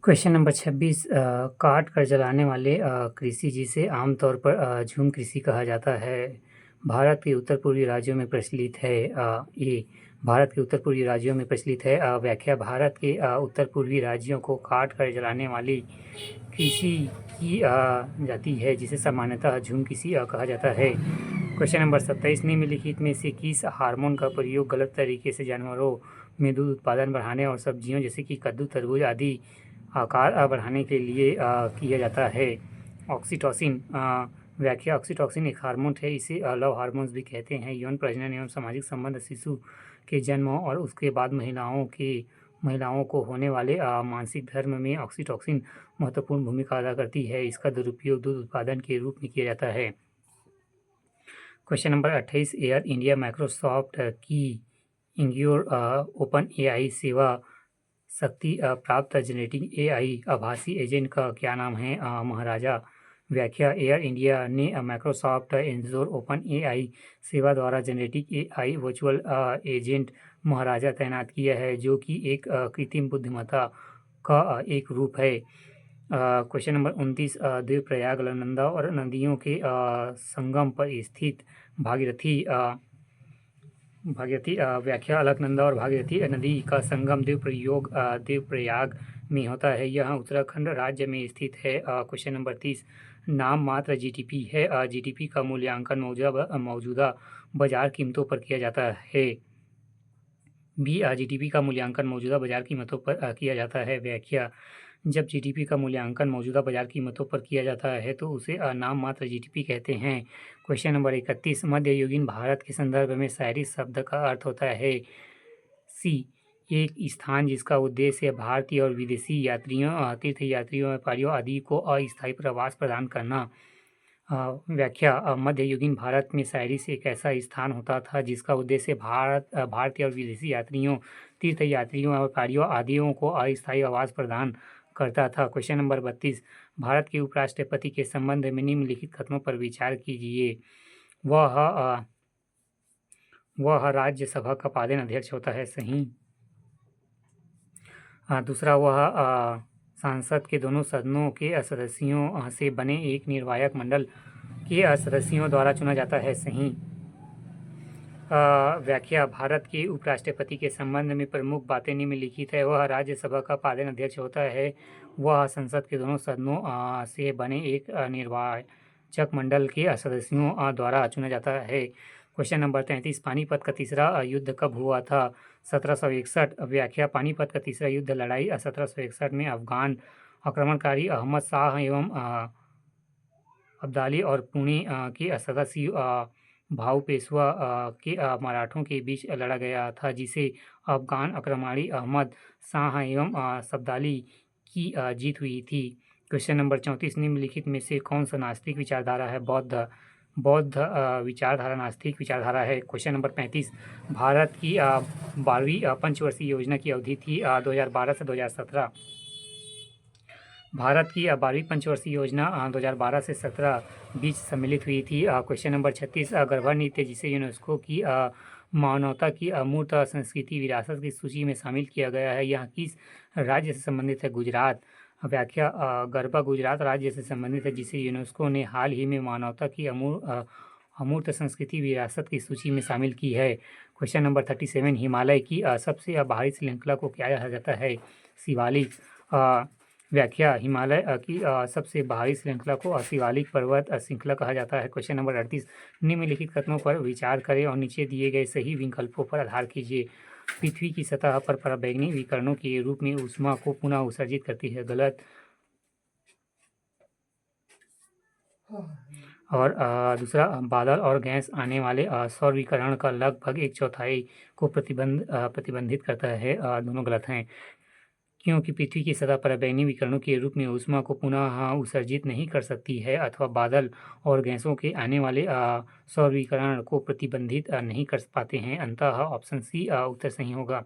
Question number 26 काट कर जलाने वाले कृषि जिसे आमतौर पर झूम कृषि कहा जाता है, भारत के उत्तर पूर्वी राज्यों में प्रचलित है। ये भारत के उत्तर पूर्वी राज्यों में प्रचलित है। व्याख्या भारत के उत्तर पूर्वी राज्यों को काट कर जलाने वाली कृषि की जाती है जिसे सामान्यतः झूम कृषि कहा जाता है। क्वेश्चन नंबर 27 निम्नलिखित में से किस हार्मोन का प्रयोग गलत तरीके से जानवरों में दूध उत्पादन बढ़ाने और सब्जियों जैसे कि कद्दू, तरबूज आदि आकार बढ़ाने के लिए किया जाता है? ऑक्सीटोसिन। व्याख्या ऑक्सीटोसिन एक हार्मोन है, इसे लव हार्मोन्स भी कहते हैं। यौन प्रजनन एवं सामाजिक संबंध, शिशु के जन्म और उसके बाद महिलाओं को होने वाले मानसिक धर्म में ऑक्सीटोसिन महत्वपूर्ण भूमिका अदा करती है। इसका दुरुपयोग दूध उत्पादन के रूप में किया जाता है। Question number 28 air India Microsoft की इंग्योर ओपन एआई सेवा शक्ति प्राप्त जनरेटिव एआई आभासी एजेंट का क्या नाम है? महाराजा। व्याख्या एयर इंडिया ने माइक्रोसॉफ्ट एंजोर ओपन एआई सेवा द्वारा जनरेटिव एआई वर्चुअल एजेंट महाराजा तैनात किया है, जो कि एक कृत्रिम बुद्धिमत्ता का एक रूप है। क्वेश्चन नंबर 29 देवप्रयाग अलकनंदा और नदियों के संगम पर स्थित भागीरथी व्याख्या अलकनंदा और भागीरथी नदी का संगम देवप्रयाग में होता है। यह उत्तराखंड राज्य में स्थित है। क्वेश्चन नंबर 30 नाम मात्र जीडीपी है। जीडीपी का मूल्यांकन मौजूदा बाजार कीमतों पर किया जाता है। जीडीपी का मूल्यांकन मौजूदा बाजार कीमतों पर किया जाता है। व्याख्या जब जीडीपी का मूल्यांकन मौजूदा बाजार कीमतों पर किया जाता है तो उसे नाम मात्र जीडीपी कहते हैं। क्वेश्चन नंबर 31 मध्ययुगीन भारत के संदर्भ में शहरी शब्द का अर्थ होता है। सी एक स्थान जिसका उद्देश्य भारतीय और विदेशी यात्रियों, तीर्थयात्रियों, व्यापारियों आदि को अस्थायी प्रवास प्रदान करना। व्याख्या मध्ययुगीन भारत में शहरी से एक ऐसा स्थान होता था जिसका उद्देश्य भारतीय और विदेशी यात्रियों, तीर्थयात्रियों, व्यापारियों आदियों को अस्थायी आवास प्रदान करता था। क्वेश्चन नंबर 32 भारत के उपराष्ट्रपति के संबंध में निम्नलिखित कथनों पर विचार कीजिए। वह राज्यसभा का पादेन अध्यक्ष होता है। सही। दूसरा, वह संसद के दोनों सदनों के सदस्यों से बने एक निर्णायक मंडल के सदस्यों द्वारा चुना जाता है। सही। व्याख्या भारत के उपराष्ट्रपति के संबंध में प्रमुख बातें निम्नलिखित है। वह राज्यसभा का पादेन अध्यक्ष होता है। वह संसद के दोनों सदनों से बने एक निर्वाचक मंडल के सदस्यों द्वारा चुना जाता है। क्वेश्चन नंबर 33 पानीपत का तीसरा युद्ध कब हुआ था? 1761। व्याख्या पानीपत का तीसरा युद्ध लड़ाई 1761 में अफगान आक्रमणकारी अहमद शाह एवं अब्दाली और पुणे के सदस्य भाऊ पेशवा के मराठों के बीच लड़ा गया था, जिसे अफगान आक्रमणकारी अहमद शाह एवं सब्दाली की जीत हुई थी। क्वेश्चन नंबर 34 निम्नलिखित में से कौन सा नास्तिक विचारधारा है? बौद्ध विचारधारा नास्तिक विचारधारा है। क्वेश्चन नंबर 35 भारत की 12वीं पंचवर्षीय योजना की अवधि थी 2012 से 2017। भारत की 12वीं पंचवर्षीय योजना 2012 से 17 बीच सम्मिलित हुई थी। क्वेश्चन नंबर 36 गरबा नृत्य जिसे यूनेस्को की मानवता की अमूर्त संस्कृति विरासत की सूची में शामिल किया गया है, यह किस राज्य से संबंधित है? गुजरात। व्याख्या गरबा गुजरात राज्य से संबंधित है जिसे यूनेस्को ने हाल ही में मानवता की अमूर्त संस्कृति विरासत की सूची में शामिल की है। क्वेश्चन नंबर 37 हिमालय की सबसे बाहरी श्रृंखला को क्या कहा जाता है? शिवालिक। व्याख्या हिमालय की सबसे बाहरी श्रृंखला को शिवालिक पर्वत श्रृंखला कहा जाता है। क्वेश्चन नंबर 38 निम्नलिखित कथनों पर विचार करें और नीचे दिए गए सही विकल्पों पर आधार कीजिए। पृथ्वी की सतह पर पराबैंगनी विकिरणों के रूप में ऊष्मा को पुनः उत्सर्जित करती है। गलत। और दूसरा, बादल और गैस आने वाले सौर विकिरण का लगभग 1/4 को प्रतिबंधित करता है। दोनों गलत हैं, क्योंकि पृथ्वी की सतह पराबैंगनी विकिरणों के रूप में ऊष्मा को पुनः उत्सर्जित नहीं कर सकती है, अथवा बादल और गैसों के आने वाले सौर विकिरण को प्रतिबंधित नहीं कर पाते हैं। अंततः ऑप्शन सी उत्तर सही होगा।